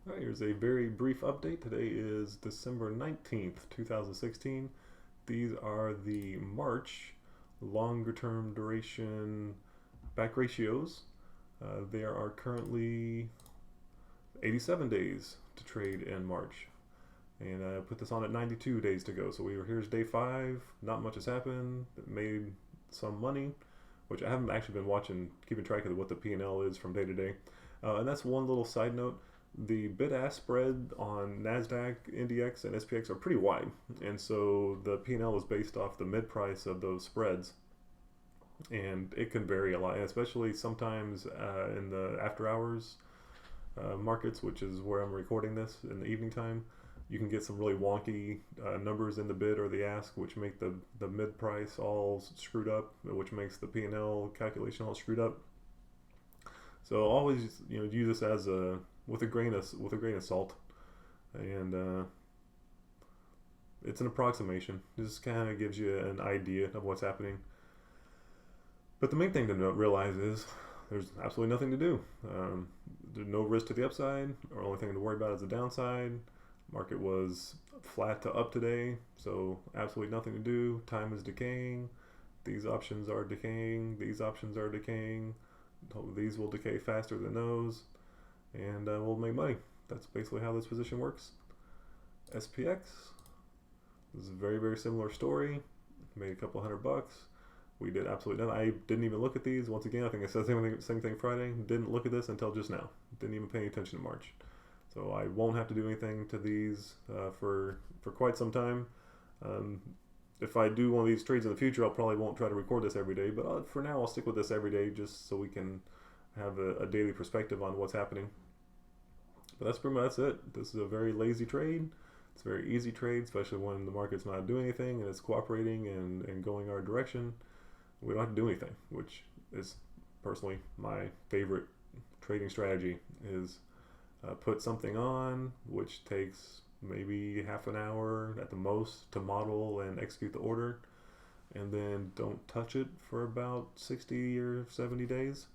All right, here's a very brief update. Today is December 19th, 2016. These are the March longer term duration back ratios. There are currently 87 days to trade in March. And I put this on at 92 days to go. So here's day 5. Not much has happened. Made some money, which I haven't actually been keeping track of what the P&L is from day to day. And that's one little side note. The bid-ask spread on NASDAQ, NDX, and SPX are pretty wide. And so the P&L is based off the mid-price of those spreads. And it can vary a lot, especially sometimes in the after hours markets, which is where I'm recording this in the evening time. You can get some really wonky numbers in the bid or the ask, which make the mid price all screwed up, which makes the P&L calculation all screwed up. So always use this as a with a grain of salt, and it's an approximation. This kind of gives you an idea of what's happening. But the main thing to realize is there's absolutely nothing to do. There's no risk to the upside. Our only thing to worry about is the downside. Market was flat to up today, so absolutely nothing to do. Time is decaying. These options are decaying. These options are decaying. These will decay faster than those, and we'll make money. That's basically how this position works. SPX is a very, very similar story. Made a couple $100. We did absolutely nothing. I didn't even look at these. Once again, I think I said the same thing Friday. Didn't look at this until just now. Didn't even pay any attention to March. So I won't have to do anything to these for quite some time. If I do one of these trades in the future, I probably won't try to record this every day. But for now, I'll stick with this every day just so we can have a daily perspective on what's happening. But that's it. This is a very lazy trade. It's a very easy trade, especially when the market's not doing anything and it's cooperating and going our direction. We don't have to do anything, which is personally my favorite trading strategy. Is put something on, which takes maybe half an hour at the most to model and execute the order, and then don't touch it for about 60 or 70 days,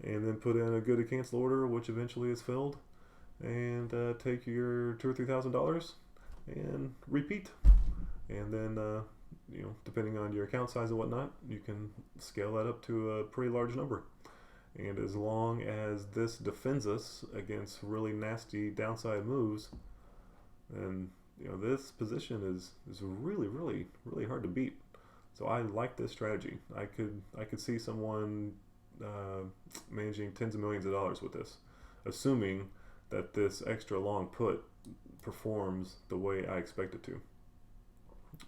and then put in a good to cancel order, which eventually is filled, and take your $2,000 or $3,000 and repeat. And then, depending on your account size and whatnot, you can scale that up to a pretty large number. And as long as this defends us against really nasty downside moves, then this position is really, really, really hard to beat. So I like this strategy. I could see someone managing tens of millions of dollars with this, assuming that this extra long put performs the way I expect it to.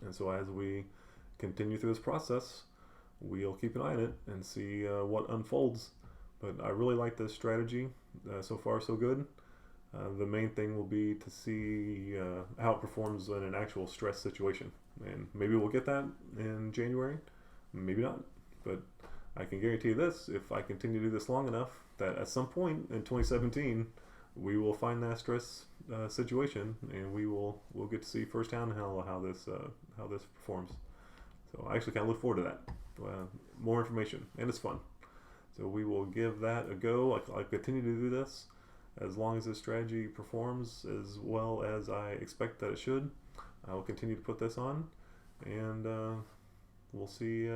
And so as we continue through this process, we'll keep an eye on it and see what unfolds. But I really like this strategy. So far, so good. The main thing will be to see how it performs in an actual stress situation. And maybe we'll get that in January, maybe not. But I can guarantee you this, if I continue to do this long enough, that at some point in 2017, we will find that stress situation, and we'll get to see firsthand how this performs. So I actually kind of look forward to that. More information, and it's fun. So we will give that a go. I continue to do this as long as this strategy performs as well as I expect that it should. I will continue to put this on, and we'll see.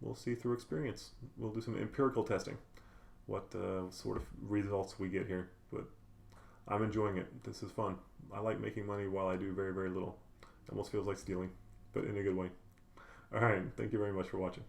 We'll see through experience. We'll do some empirical testing, what sort of results we get here. But I'm enjoying it. This is fun. I like making money while I do very, very little. It almost feels like stealing, but in a good way. All right. Thank you very much for watching.